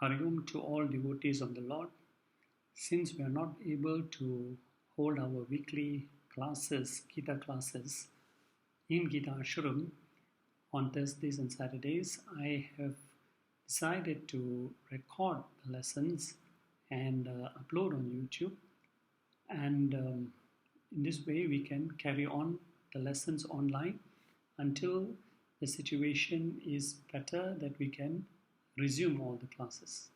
Hariom to all devotees of the Lord. Since we are not able to hold our weekly classes, Gita classes, in Gita Ashram on Thursdays and Saturdays, I have decided to record the lessons and upload on YouTube. And in this way, we can carry on the lessons online until the situation is better that we can resume all the classes.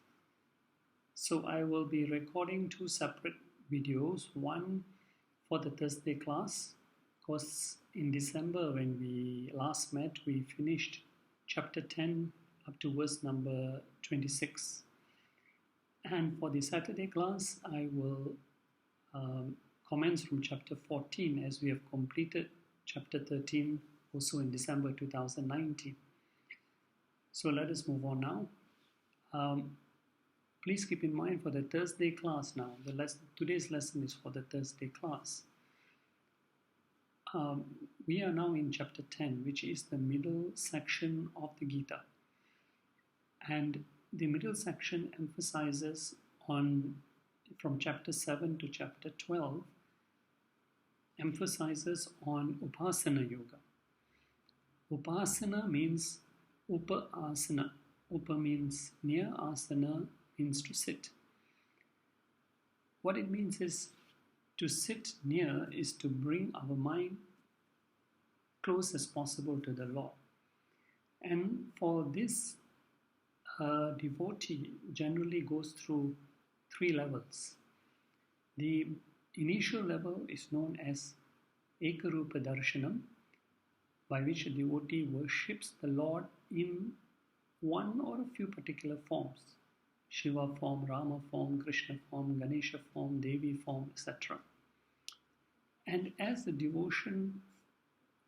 So I will be recording two separate videos, one for the Thursday class, because in December when we last met, we finished chapter 10 up to verse number 26. And for the Saturday class, I will commence from chapter 14 as we have completed chapter 13 also in December 2019. So let us move on now. Please keep in mind for the Thursday class now, today's lesson is for the Thursday class. We are now in chapter 10, which is the middle section of the Gita. And the middle section emphasizes on, from chapter 7 to chapter 12, emphasizes on Upasana Yoga. Upasana means Upa-asana. Upa means near, asana means to sit. What it means is to sit near is to bring our mind close as possible to the Lord. And for this, a devotee generally goes through three levels. The initial level is known as Ekarupa Darshanam, by which a devotee worships the Lord in one or a few particular forms. Shiva form, Rama form, Krishna form, Ganesha form, Devi form, etc. And as the devotion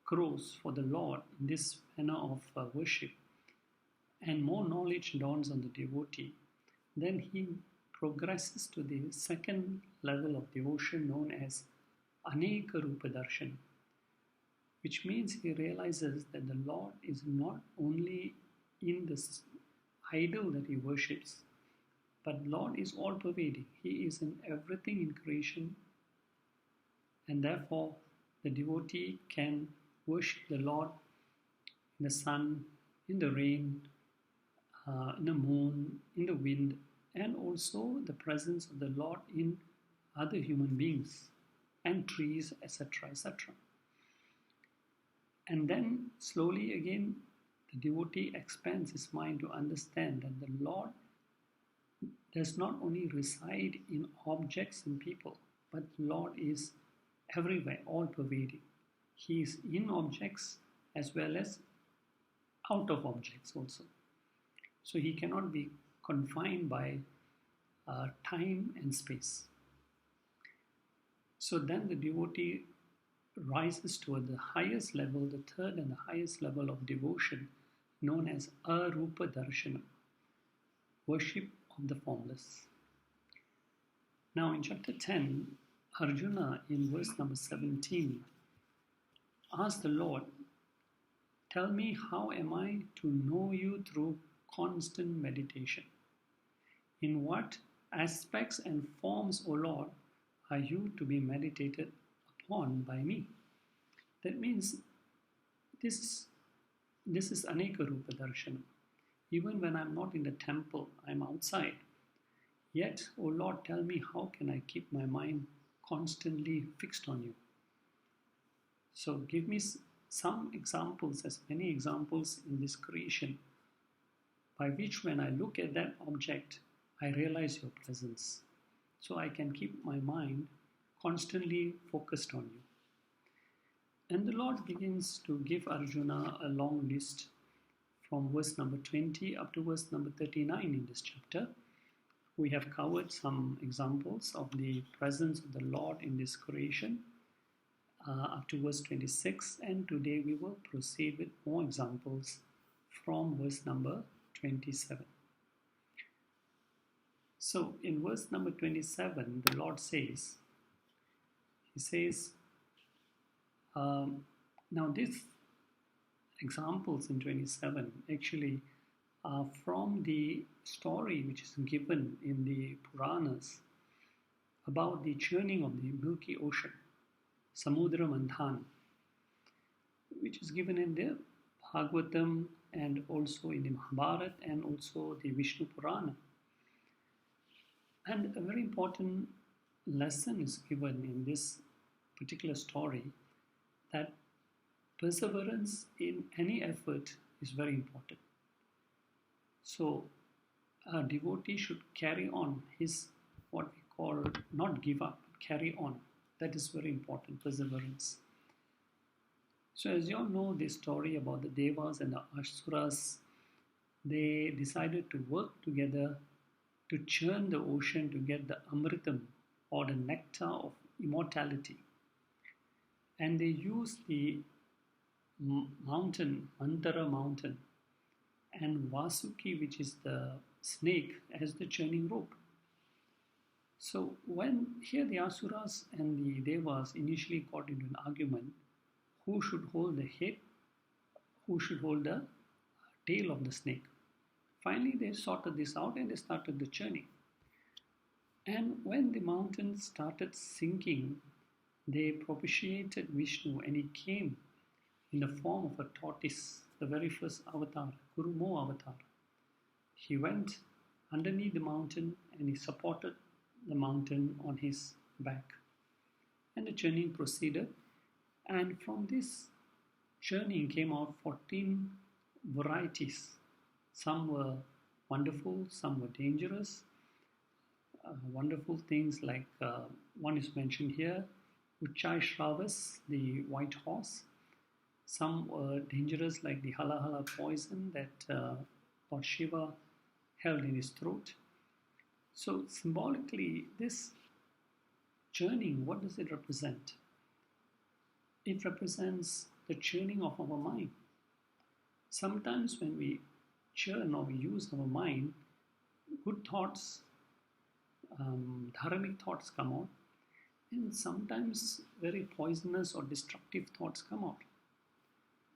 grows for the Lord in this manner of worship, and more knowledge dawns on the devotee, then he progresses to the second level of devotion known as Aneka Rupa Darshan, which means he realizes that the Lord is not only in this idol that he worships, but Lord is all pervading. He is in everything in creation, and therefore the devotee can worship the Lord in the sun, in the rain, in the moon, in the wind, and also the presence of the Lord in other human beings and trees, etc., etc. And then slowly again, the devotee expands his mind to understand that the Lord does not only reside in objects and people, but the Lord is everywhere, all pervading. He is in objects as well as out of objects also. So he cannot be confined by time and space. So then the devotee rises toward the highest level, the third and the highest level of devotion, known as Arupa Darshanam, worship of the formless. Now in chapter 10, Arjuna in verse number 17 asked the Lord, "Tell me, how am I to know you through constant meditation? In what aspects and forms, O Lord, are you to be meditated upon by me?" That means this is Aneka Rupa Darshanam. Even when I'm not in the temple, I'm outside. Yet, O Lord, tell me, how can I keep my mind constantly fixed on you? So give me some examples, as many examples in this creation, by which when I look at that object, I realize your presence. So I can keep my mind constantly focused on you. And the Lord begins to give Arjuna a long list from verse number 20 up to verse number 39 in this chapter. We have covered some examples of the presence of the Lord in this creation up to verse 26, and today we will proceed with more examples from verse number 27. So in verse number 27, the Lord says, He says, now these examples in 27 actually from the story which is given in the Puranas about the churning of the Milky Ocean, Samudra Manthan, which is given in the Bhagavatam and also in the Mahabharata and also the Vishnu Purana. And a very important lesson is given in this particular story, that perseverance in any effort is very important. So a devotee should carry on his, what we call, not give up, but carry on. That is very important, perseverance. So as you all know the story about the Devas and the Asuras, they decided to work together to churn the ocean to get the Amritam, or the nectar of immortality. And they used the mountain, Mantara mountain, and Vasuki, which is the snake, as the churning rope. So when here the Asuras and the Devas initially got into an argument, who should hold the head, who should hold the tail of the snake. Finally they sorted this out and they started the churning. And when the mountain started sinking, they propitiated Vishnu, and he came in the form of a tortoise, the very first avatar, Kurumo avatar. He went underneath the mountain and he supported the mountain on his back. And the churning proceeded. And from this churning came out 14 varieties. Some were wonderful, some were dangerous. Wonderful things like one is mentioned here, Uchai Shravas, the white horse. Some were dangerous like the Halahala poison that Lord Shiva held in his throat. So symbolically, this churning, what does it represent? It represents the churning of our mind. Sometimes when we churn or we use our mind, good thoughts, dharmic thoughts come out, and sometimes very poisonous or destructive thoughts come out.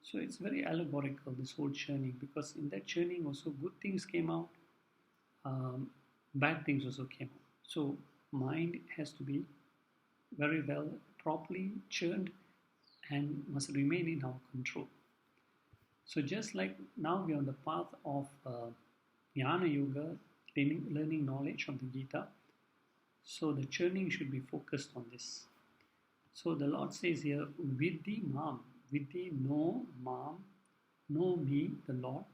So it's very allegorical, this whole churning, because in that churning also good things came out, bad things also came out. So mind has to be very well, properly churned and must remain in our control. So just like now we are on the path of Jnana Yoga, learning knowledge of the Gita, so the churning should be focused on this. So the Lord says here, Vidhi Mam, Vidhi know Mam, know me, the Lord.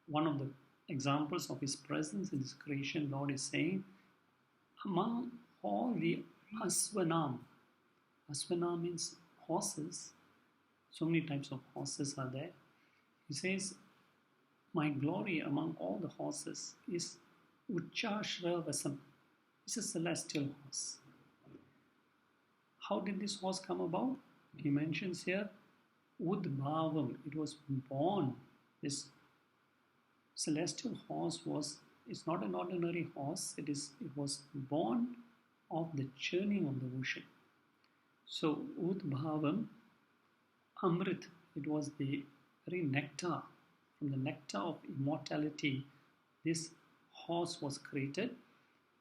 One of the examples of His presence in His creation, Lord is saying, among all the Asvanam, Asvana means horses, so many types of horses are there. He says, my glory among all the horses is Uchashravasam. It's a celestial horse. How did this horse come about? He mentions here, Udbhavam. It was born. This celestial horse it's not an ordinary horse. It was born of the churning of the ocean. So Udbhavam, Amrit, it was the very nectar. From the nectar of immortality, this horse was created,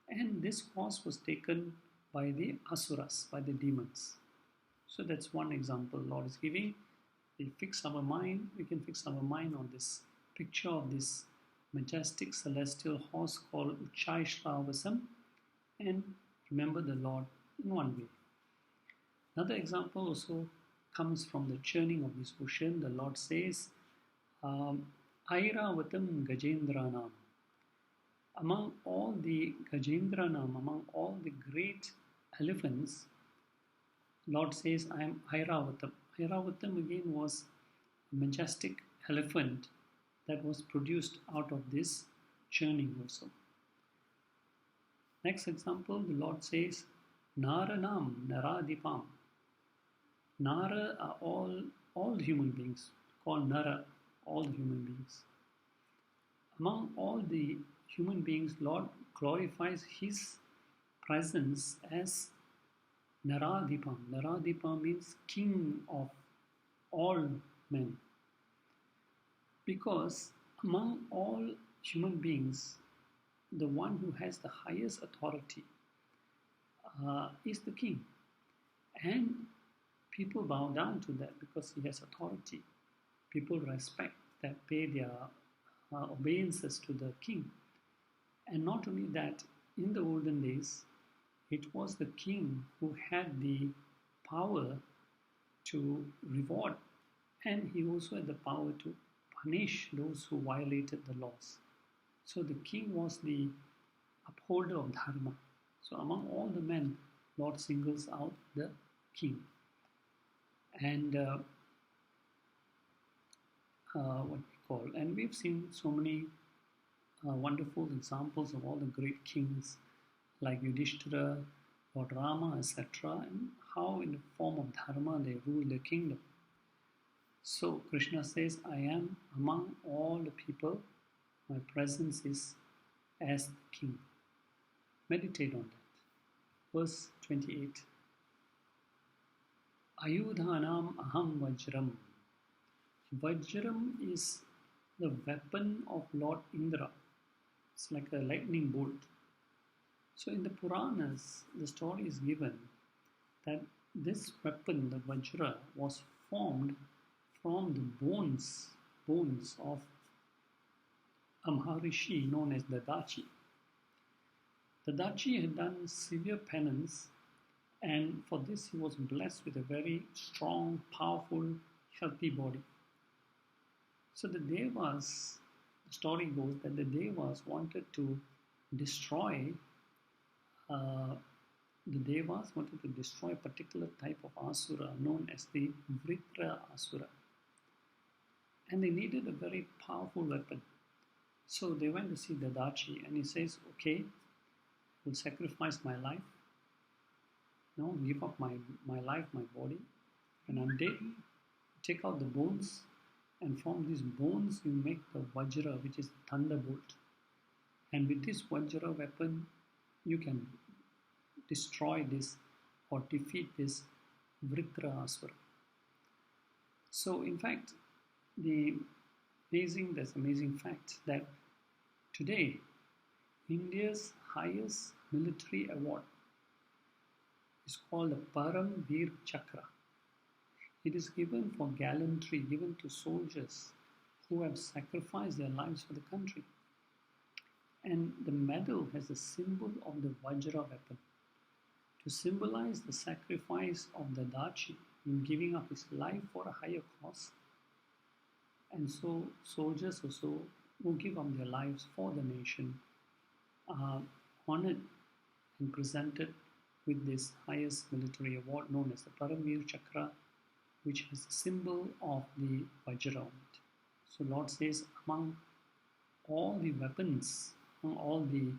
and this horse was taken by the Asuras, by the demons. So that's one example Lord is giving. We can fix our mind on this picture of this majestic celestial horse called Uchai Shravasam, and remember the Lord in one way. Another example also comes from the churning of this ocean. The Lord says, Airavatam Gajendranam. Among all the Gajendranam, among all the great elephants, Lord says, I am Airavatam. Airavatam again was a majestic elephant that was produced out of this churning also. Next example, the Lord says, Naranam Naradipam. Nara are all human beings, called Nara, all the human beings. Among all the human beings, Lord glorifies His presence as Naradipam. Naradipam means king of all men. Because among all human beings, the one who has the highest authority is the king. And people bow down to that because he has authority. People respect that, pay their obeisances to the king. And not only that, in the olden days, it was the king who had the power to reward, and he also had the power to punish those who violated the laws. So the king was the upholder of dharma. So among all the men, Lord singles out the king. And what we call, and we've seen so many wonderful examples of all the great kings like Yudhishthira, Lord Rama, etc., and how in the form of dharma they rule the kingdom. So Krishna says, I am among all the people, my presence is as the king. Meditate on that. Verse 28. Ayudhanam aham vajram. Vajram is the weapon of Lord Indra. It's like a lightning bolt. So in the Puranas, the story is given that this weapon, the Vajra, was formed from the bones of a Maharishi known as Dadachi. Dadachi had done severe penance, and for this he was blessed with a very strong, powerful, healthy body. So the Devas, the story goes that the Devas wanted to destroy a particular type of Asura known as the Vritra Asura. And they needed a very powerful weapon. So they went to see Dadachi and he says, okay, I will sacrifice my life, give up my life, my body, and I'm dead. Take out the bones, and from these bones you make the Vajra, which is the thunderbolt. And with this Vajra weapon, you can destroy this or defeat this Vritra Asura. So in fact, there's amazing fact that today India's highest military award is called the Param Veer Chakra. It is given for gallantry, given to soldiers who have sacrificed their lives for the country. And the medal has a symbol of the Vajra weapon to symbolize the sacrifice of Dadachi in giving up his life for a higher cause. And so soldiers also who give up their lives for the nation are honored and presented with this highest military award known as the Paramveer Chakra, which is a symbol of the Vajra on it. So Lord says, among all the weapons, among all the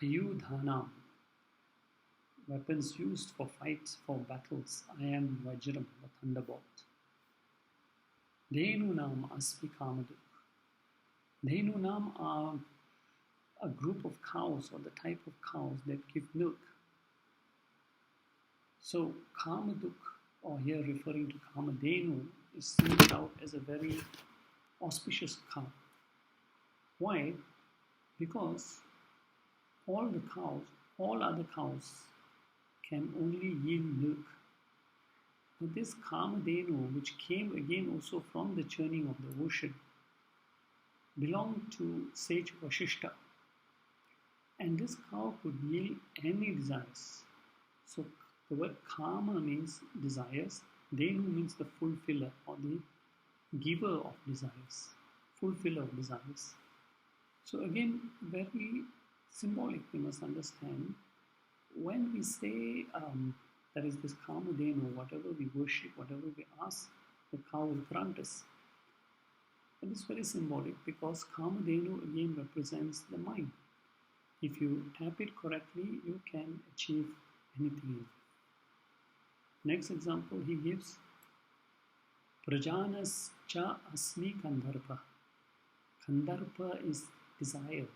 Ayudhana, weapons used for fights, for battles, I am Vajram, the thunderbolt. Dhenunam asmi kamaduk. Dhenunam are a group of cows or the type of cows that give milk. So Kamaduk, or here referring to Kamadhenu, is singled out as a very auspicious cow. Why? Because all other cows can only yield milk. But this Kamadhenu, which came again also from the churning of the ocean, belonged to sage Vashishta. And this cow could yield any desires. So the word Kama means desires, Dhenu means the fulfiller or the giver of desires, fulfiller of desires. So again, very symbolic, we must understand. When we say that is this Kamadhenu, whatever we worship, whatever we ask, the cow will grant us. It is very symbolic because Kamadhenu again represents the mind. If you tap it correctly, you can achieve anything. Next example he gives, Prajanas cha asmi Kandharpa. Kandharpa is desire.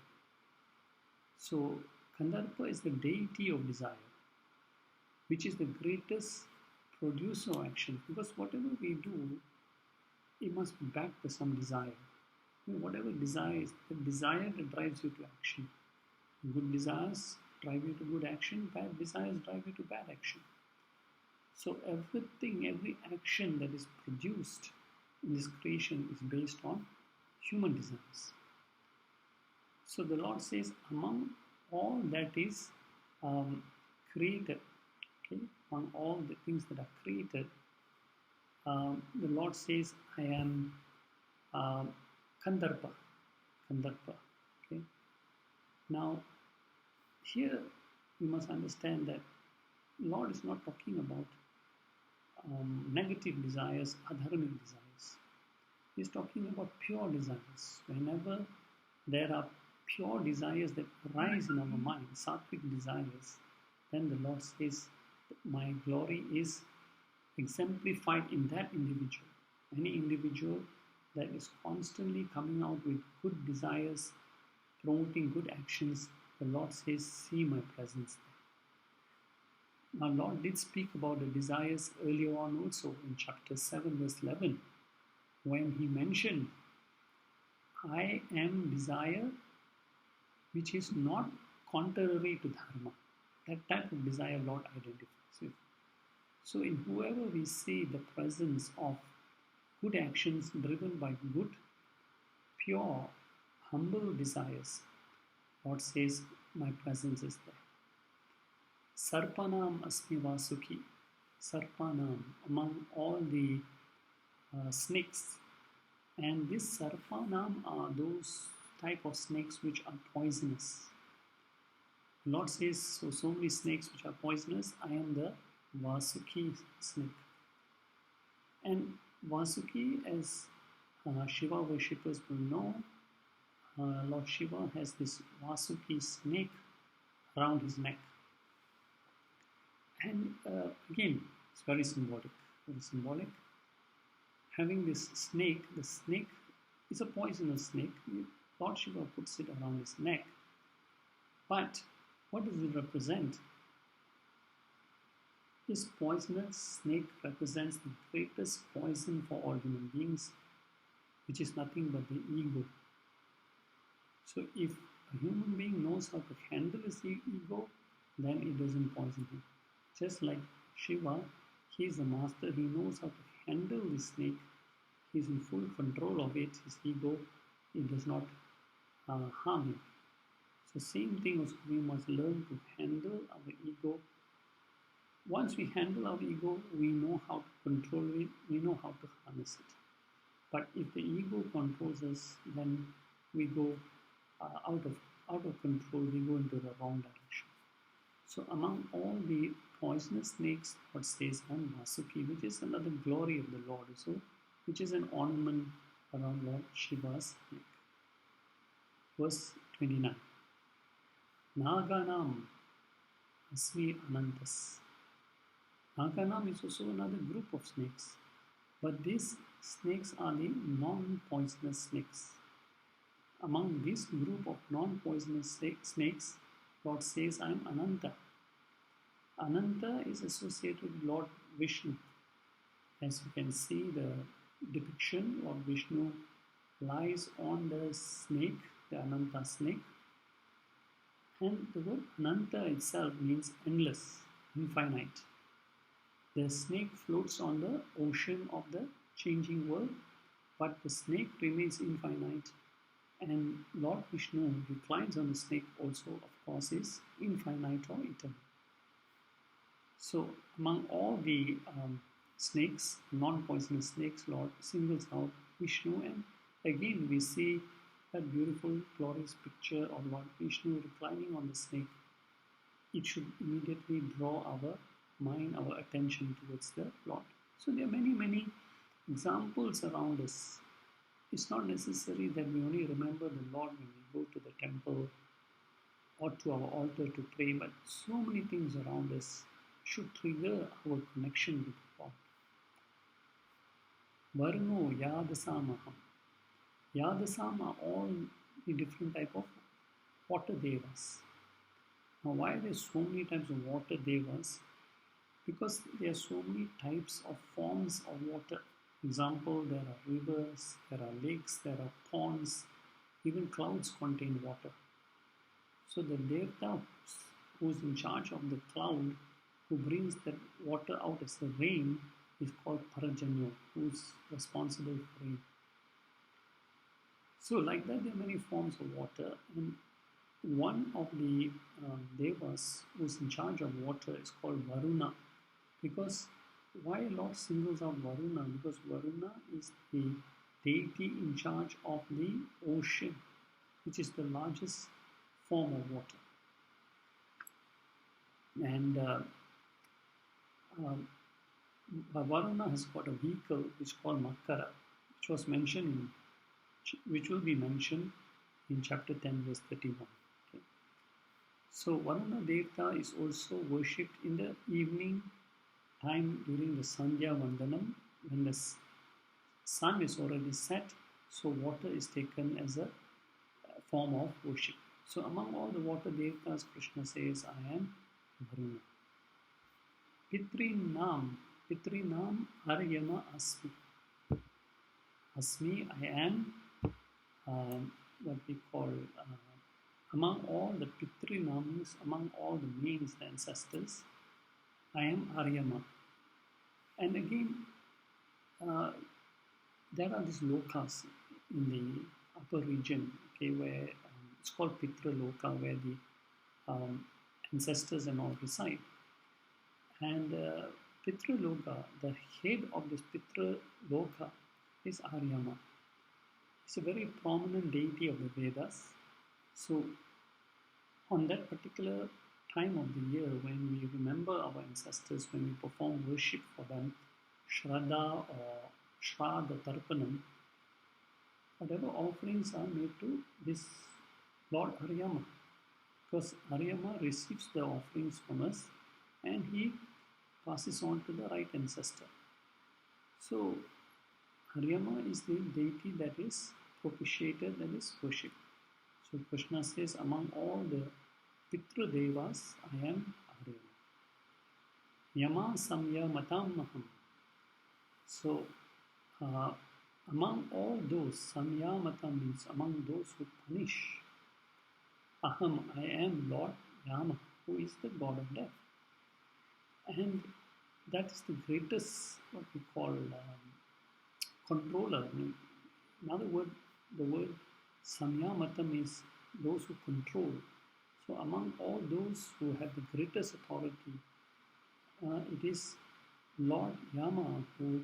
So Kandharpa is the deity of desire, which is the greatest producer of action, because whatever we do, it must be backed by some desire. Whatever desire is, the desire that drives you to action. Good desires drive you to good action, bad desires drive you to bad action. So everything, every action that is produced in this creation is based on human desires. So the Lord says, among all that is created, okay, among all the things that are created, the Lord says, I am Kandarpa. Okay. Now, here we must understand that Lord is not talking about negative desires, adharmic desires. He's talking about pure desires. Whenever there are pure desires that arise in our mind, sattvic desires, then the Lord says, my glory is exemplified in that individual. Any individual that is constantly coming out with good desires, promoting good actions, the Lord says, see my presence there. Now, Lord did speak about the desires earlier on also in chapter 7, verse 11, when he mentioned, I am desire which is not contrary to dharma. That type of desire Lord identifies with. So in whoever we see the presence of good actions driven by good, pure, humble desires, Lord says, my presence is there. Sarpanam asmi vasuki. Sarpanam, among all the snakes. And these sarpanam are those type of snakes which are poisonous. The Lord says, so many snakes which are poisonous, I am the Vasuki snake. And Vasuki, as Shiva worshippers will know, Lord Shiva has this Vasuki snake around his neck. And again, it's very symbolic. Very symbolic. Having this snake, the snake is a poisonous snake. Lord Shiva puts it around his neck. But what does it represent? This poisonous snake represents the greatest poison for all human beings, which is nothing but the ego. So if a human being knows how to handle his ego, then it doesn't poison him. Just like Shiva, he is the master, he knows how to handle the snake, he is in full control of it, his ego, it does not harm him. So same thing also, we must learn to handle our ego. Once we handle our ego, we know how to control it, we know how to harness it. But if the ego controls us, then we go out of control, we go into the wrong direction. So among all the poisonous snakes, Lord says, I am Vasuki, which is another glory of the Lord also, which is an ornament around Lord Shiva's neck. Verse 29. Naganam asmi anantas. Naganam is also another group of snakes, but these snakes are the non-poisonous snakes. Among this group of non-poisonous snakes, Lord says, I am Ananta. Ananta is associated with Lord Vishnu. As you can see, the depiction of Vishnu lies on the snake, the Ananta snake. And the word Ananta itself means endless, infinite. The snake floats on the ocean of the changing world, but the snake remains infinite. And Lord Vishnu reclines on the snake also, of course, is infinite or eternal. So among all the snakes, non-poisonous snakes, Lord singles out Vishnu, and again we see that beautiful, glorious picture of Lord Vishnu reclining on the snake. It should immediately draw our mind, our attention towards the Lord. So there are many, many examples around us. It's not necessary that we only remember the Lord when we go to the temple or to our altar to pray, but so many things around us should trigger our connection with God. Varno Yadasamaham. Yadasam are all the different type of water devas. Now why are there so many types of water devas? Because there are so many types of forms of water. Example, there are rivers, there are lakes, there are ponds, even clouds contain water. So the Devta who's in charge of the cloud, who brings that water out as the rain, is called Parajanyo, who's responsible for rain. So like that, there are many forms of water, and one of the devas who's in charge of water is called Varuna, because why Lord singles out Varuna? Because Varuna is the deity in charge of the ocean, which is the largest form of water. And Varuna has got a vehicle which is called Makara, which will be mentioned in chapter 10, verse 31. Okay. So Varuna Devta is also worshipped in the evening time during the Sandhya Vandanam, when the sun is already set, so water is taken as a form of worship. So among all the water devtas, Krishna says, I am Varuna. Pitrinam Aryama Asmi. Asmi, I am what we call, among all the Pitrinams, among all the names, the ancestors, I am Aryama. And again, there are these lokas in the upper region, okay, where it's called Pitra Loka, where the ancestors and all reside. And Pitra Loka, the head of this Pitra Loka is Aryama. It's a very prominent deity of the Vedas. So on that particular time of the year, when we remember our ancestors, when we perform worship for them, Shraddha or Shraddha Tarpanam, whatever offerings are made to this Lord Aryama, because Aryama receives the offerings from us and he passes on to the right ancestor. So Aryama is the deity that is propitiated, that is worshipped. So Krishna says, among all the Pitra Devas, I am Aryama. Yama Samya Matam Maham. So among all those, Samya Matam means among those who punish, Aham, I am Lord Yama, who is the god of death. And that is the greatest, what we call, controller. I mean, in other words, the word Samyamatam is those who control. So among all those who have the greatest authority, it is Lord Yama who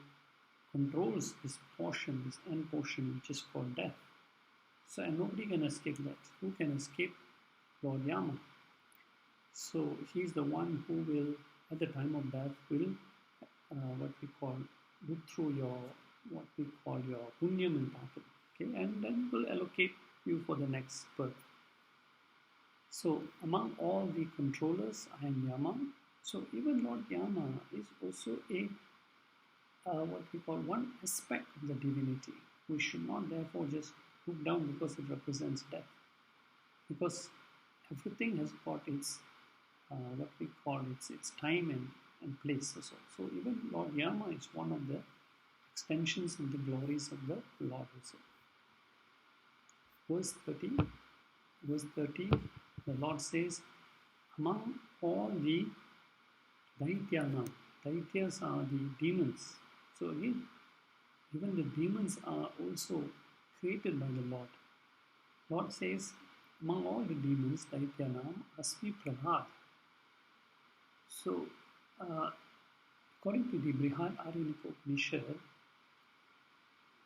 controls this portion, this end portion, which is called death. So, and nobody can escape that. Who can escape Lord Yama? So he is the one who will, at the time of death, will what we call, look through your, what we call your punyam and papam, okay, and then will allocate you for the next birth. So among all the controllers, I am Yama. So even Lord Yama is also a what we call one aspect of the divinity. We should not therefore just look down because it represents death, because everything has got its what we call its time and place also. So even Lord Yama is one of the extensions of the glories of the Lord also. Verse 30, the Lord says, among all the Daityana, Daityas are the demons. So again, even the demons are also created by the Lord. Lord says, among all the demons, Daityanam, Asmi Prabhat. So, according to the Brihad Aryanika Upanishad,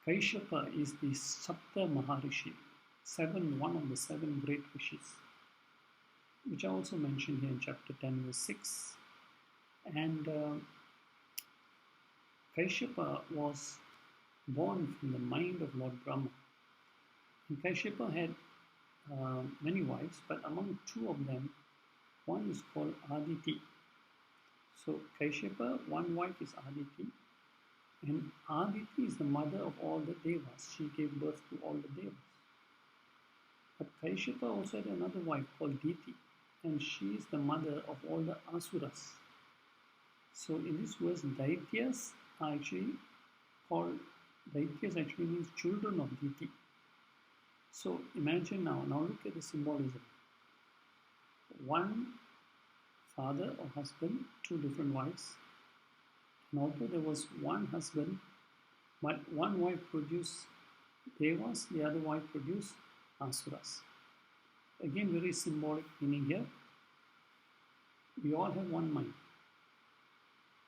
Kaishapa is the Sapta Maharishi, one of the seven great rishis, which I also mentioned here in chapter 10, verse 6. And Kaishapa was born from the mind of Lord Brahma. And Kaishapa had many wives, but among two of them, one is called Aditi. So Kaishapa, one wife is Aditi, and Aditi is the mother of all the devas. She gave birth to all the devas. But Kaishapa also had another wife called Diti, and she is the mother of all the asuras. So in this verse, Daityas are actually called Daityas actually means children of Diti. So imagine now look at the symbolism. One father or husband, two different wives. And although there was one husband, but one wife produced Devas, the other wife produced Asuras. Again, very symbolic meaning here. We all have one mind.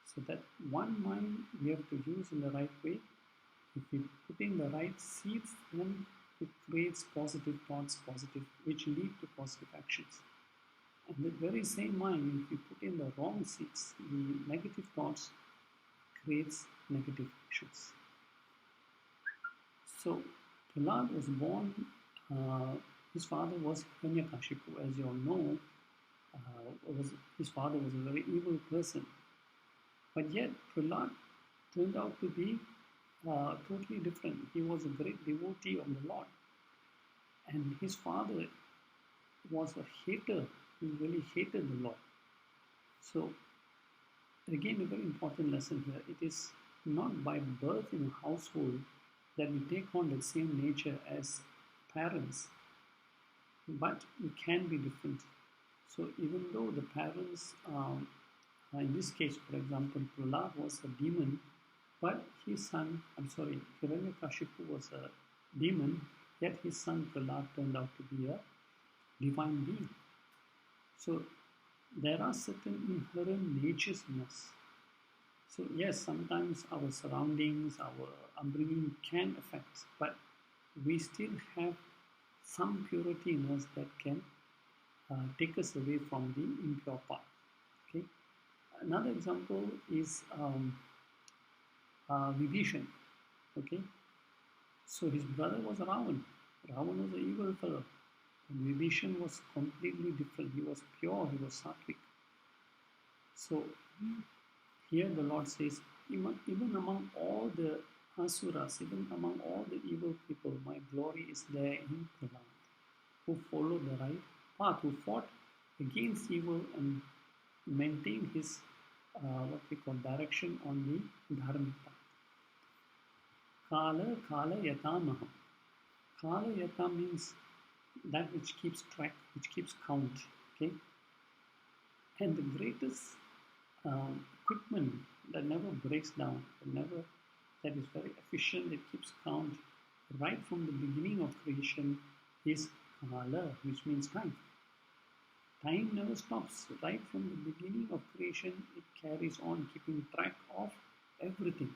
So that one mind we have to use in the right way. If we put in the right seeds, then it creates positive thoughts, which lead to positive actions. And the very same mind, if we put in the wrong seeds, the negative thoughts, creates negative actions. So Prahlad was born, his father was Hiranyakashipu, as you all know. His father was a very evil person. But yet Prahlad turned out to be totally different. He was a great devotee of the Lord. And his father was a hater. He really hated the Lord. So again, a very important lesson here. It is not by birth in a household that we take on the same nature as parents, but we can be different. So even though the parents, in this case, for example, Prahlad was a demon, but his son, Hiranyakashipu was a demon, yet his son Prahlad turned out to be a divine being. So there are certain inherent natures in us. So yes, sometimes our surroundings, our upbringing can affect us, but we still have some purity in us that can take us away from the impure path. Okay. Another example is Vibhishan. Okay. So his brother was Ravan. Ravan was an evil fellow. And Vibhishan was completely different. He was pure, he was sattvic. So here the Lord says, even among all the asuras, even among all the evil people, my glory is there in Prahlad, who followed the right path, who fought against evil and maintained his what we call direction on the dharmic path. Kala yata maham. Kala yata means that which keeps track, which keeps count. Okay, and the greatest equipment that never breaks down, that is very efficient, that keeps count right from the beginning of creation is Kala, which means time. Time never stops. Right from the beginning of creation, it carries on keeping track of everything.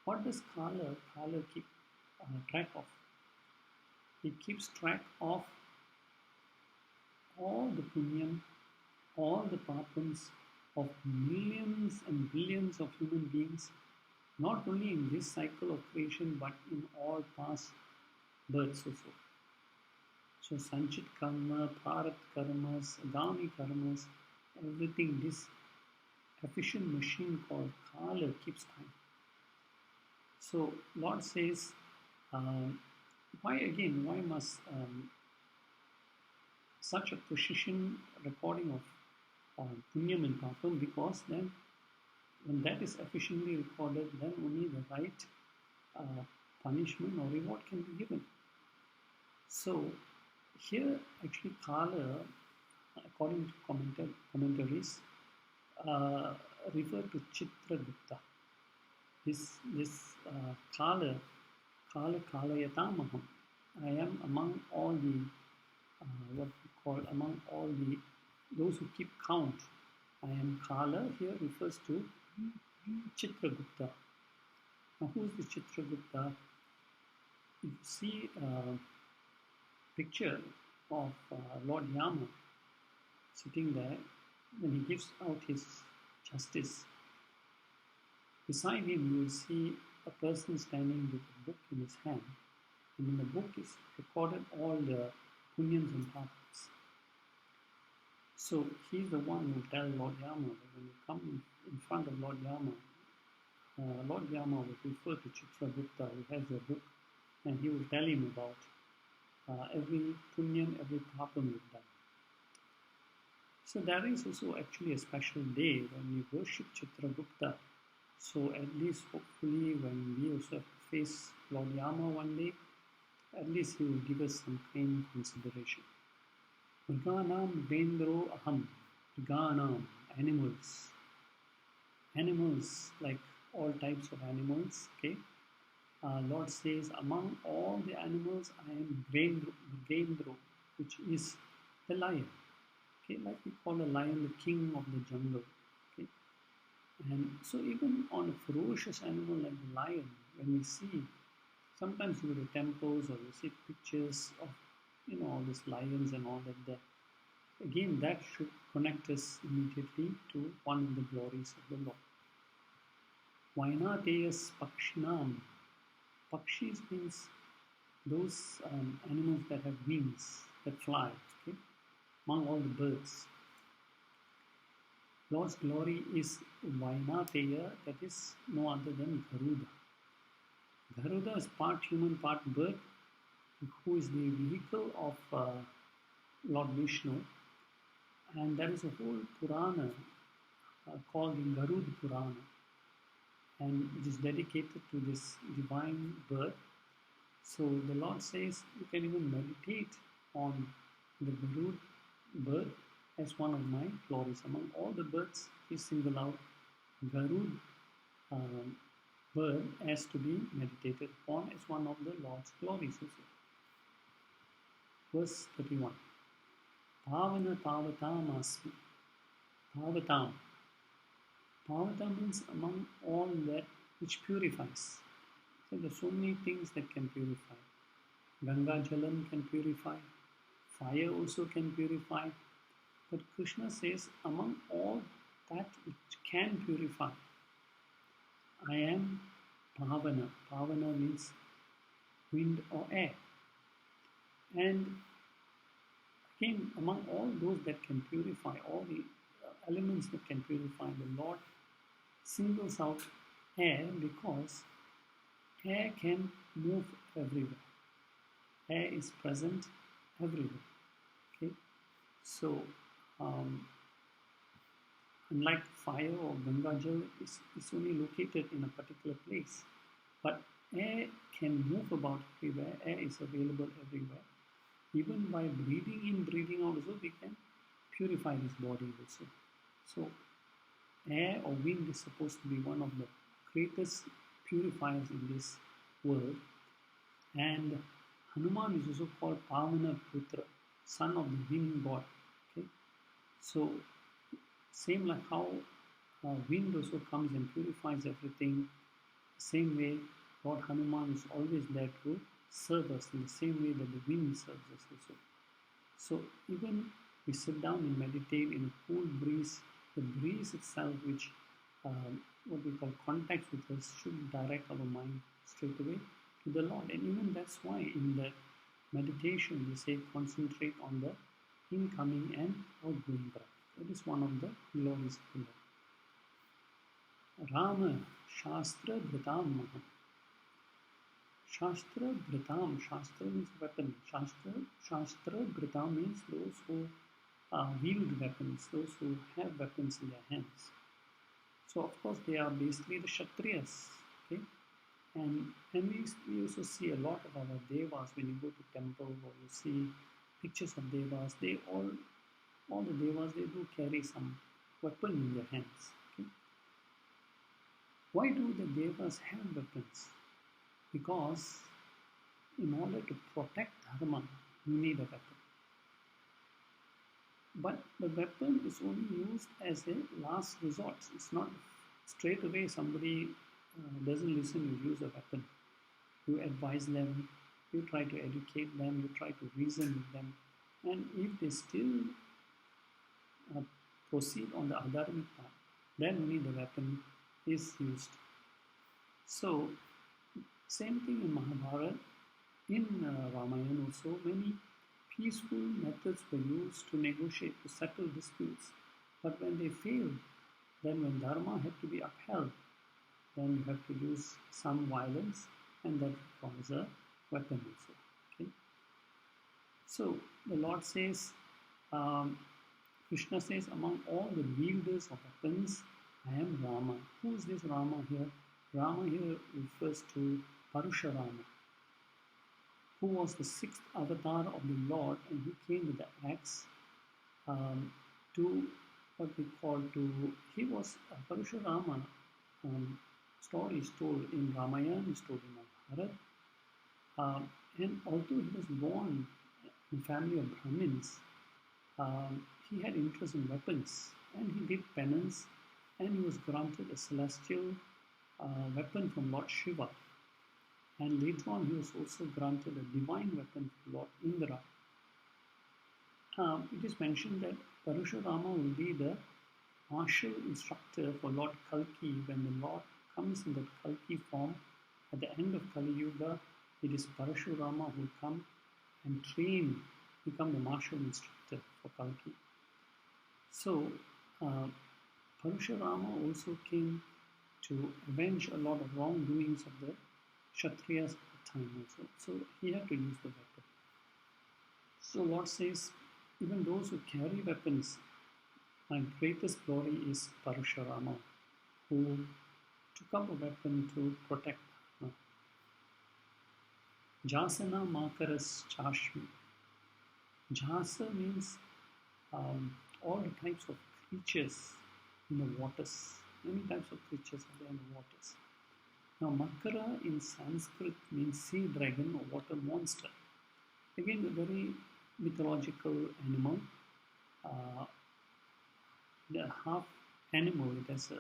What does Kala keep track of? It keeps track of all the punyam, all the papams of millions and billions of human beings, not only in this cycle of creation, but in all past births also. So Sanchit karma, Bharat karmas, Agami karmas, everything, this efficient machine called Kala keeps time. So Lord says, why must such a precision recording of punyam and papam? Because then when that is efficiently recorded, then only the right punishment or reward can be given. So here actually Kala, according to commentaries, refer to Chitragupta. This Kala Yatamaham. I am among all the those who keep count. I am Kala here refers to Chitragupta. Now who is the Chitragupta? You see picture of Lord Yama sitting there when he gives out his justice. Beside him you will see a person standing with a book in his hand, and in the book is recorded all the punyams and papams. So he's the one who tells Lord Yama that when you come in front of Lord Yama will refer to Chitragupta, who has the book, and he will tell him about every punyam, every papam we've done. So there is also actually a special day when we worship Chitragupta. So at least hopefully when we also have to face Lord Yama one day, at least he will give us some kind consideration. Mriganam Vendro Aham. Mriganam, animals. Animals, like all types of animals, okay? Lord says, among all the animals, I am Gendro, which is the lion. Okay, like we call a lion the king of the jungle. Okay, and so even on a ferocious animal like the lion, when we see, sometimes you go to temples or you see pictures of, all these lions and all that there. Again, that should connect us immediately to one of the glories of the Lord. Vainateyas Pakshinam. Pakshis means those animals that have wings, that fly, okay, among all the birds. Lord's glory is Vainateya, that is no other than Garuda. Garuda is part human, part bird, who is the vehicle of Lord Vishnu, and there is a whole Purana called the Garuda Purana, and it is dedicated to this divine bird. So the Lord says you can even meditate on the Garud bird as one of my glories. Among all the birds, we single out Garud bird as to be meditated upon as one of the Lord's glories also. Verse 31. Pavana Pavatam Asmi. Pavatam. Pavatam means among all that which purifies. So there are so many things that can purify. Ganga Jalam can purify. Fire also can purify. But Krishna says, among all that which can purify, I am Pavana. Pavana means wind or air. And again, among all those that can purify, all the elements that can purify, the Lord singles out air because air can move everywhere. Air is present everywhere. Okay, so unlike fire or Gangajal is only located in a particular place, but air can move about everywhere. Air is available everywhere. Even by breathing in, breathing out, also we can purify this body also. So air or wind is supposed to be one of the greatest purifiers in this world. And Hanuman is also called Pavana Putra, son of the wind god. Okay, so same like how wind also comes and purifies everything. Same way, Lord Hanuman is always there to serve us in the same way that the wind serves us also. So even we sit down and meditate in a cool breeze, the breeze itself, which what we call contacts with us, should direct our mind straight away to the Lord. And even that's why in the meditation we say concentrate on the incoming and outgoing breath. That is one of the glories of the Lord. Rama Shastra Dhritam Maham. Shastra Dhritam. Shastra means weapon. Shastra Dhritam means those who wield weapons, those who have weapons in their hands. So of course they are basically the Kshatriyas. Okay? And we also see a lot of our devas when you go to temple or you see pictures of devas. They all the devas, they do carry some weapon in their hands. Okay? Why do the devas have weapons? Because in order to protect dharma, you need a weapon. But the weapon is only used as a last resort. It's not straight away somebody doesn't listen, you use a weapon. You advise them, you try to educate them, you try to reason with them. And if they still proceed on the adharmic path, then only the weapon is used. So, same thing in Mahabharata. In Ramayana also, many peaceful methods were used to negotiate, to settle disputes. But when they failed, then when dharma had to be upheld, then you have to use some violence, and that requires a weapon also. Okay? So the Lord says, Krishna says, among all the wielders of weapons, I am Rama. Who is this Rama here? Rama here refers to Parashurama, who was the sixth avatar of the Lord, and he came with the axe to what we call to. He was Parashurama. Story is told in Ramayana, is told in Mahabharata, and although he was born in a family of Brahmins, he had interest in weapons, and he did penance, and he was granted a celestial weapon from Lord Shiva. And later on, he was also granted a divine weapon from Lord Indra. It is mentioned that Parashurama will be the martial instructor for Lord Kalki when the Lord comes in that Kalki form. At the end of Kali Yuga, it is Parashurama who will come and train, become the martial instructor for Kalki. So, Parashurama also came to avenge a lot of wrongdoings of the Kshatriyas at the time also. So, he had to use the weapon. So, Lord says, even those who carry weapons, my greatest glory is Parashurama, who took up a weapon to protect Dharma. Jasana Makaras Chashmi. Jasa means all the types of creatures in the waters. Many types of creatures are there in the waters. Now, Makara in Sanskrit means sea dragon or water monster. Again, a very mythological animal. The half animal, it has a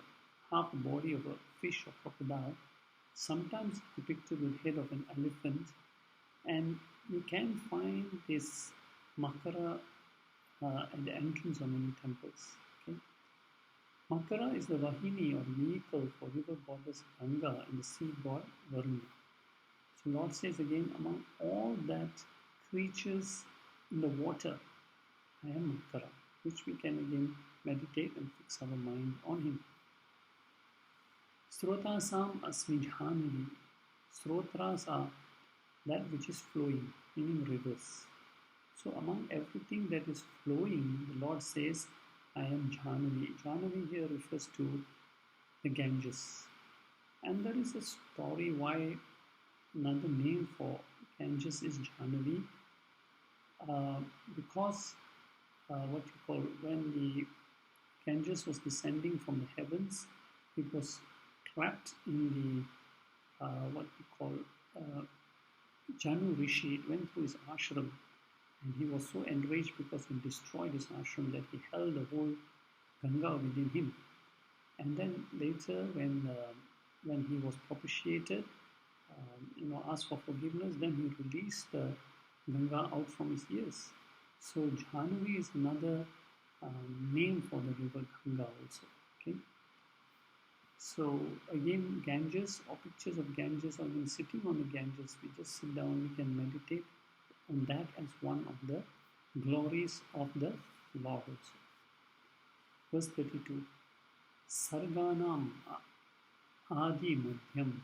half body of a fish or crocodile, sometimes depicted with the head of an elephant, and you can find this Makara at the entrance of many temples. Okay? Makara is the Vahini or vehicle for river goddess Ganga and the sea god Varuna. So Lord says again, among all that creatures in the water, I am Makara, which we can again meditate and fix our mind on him. Srotasam asmi jhanavi. Srotras are that which is flowing, meaning rivers. So among everything that is flowing, the Lord says, I am Jhanavi. Jhanavi here refers to the Ganges. And there is a story why another name for Ganges is Jhanavi. Because what you call, when the Ganges was descending from the heavens, it was trapped in the, what we call, Janu Rishi. It went through his ashram. And he was so enraged because he destroyed his ashram that he held the whole Ganga within him. And then later, when he was propitiated, asked for forgiveness, then he released the Ganga out from his ears. So Jhanavi is another name for the river Ganga also. Okay. So again, Ganges or pictures of Ganges, or when sitting on the Ganges, we just sit down, we can meditate on that as one of the glories of the Lord also. Verse 32. Sarganam Adi Madhyam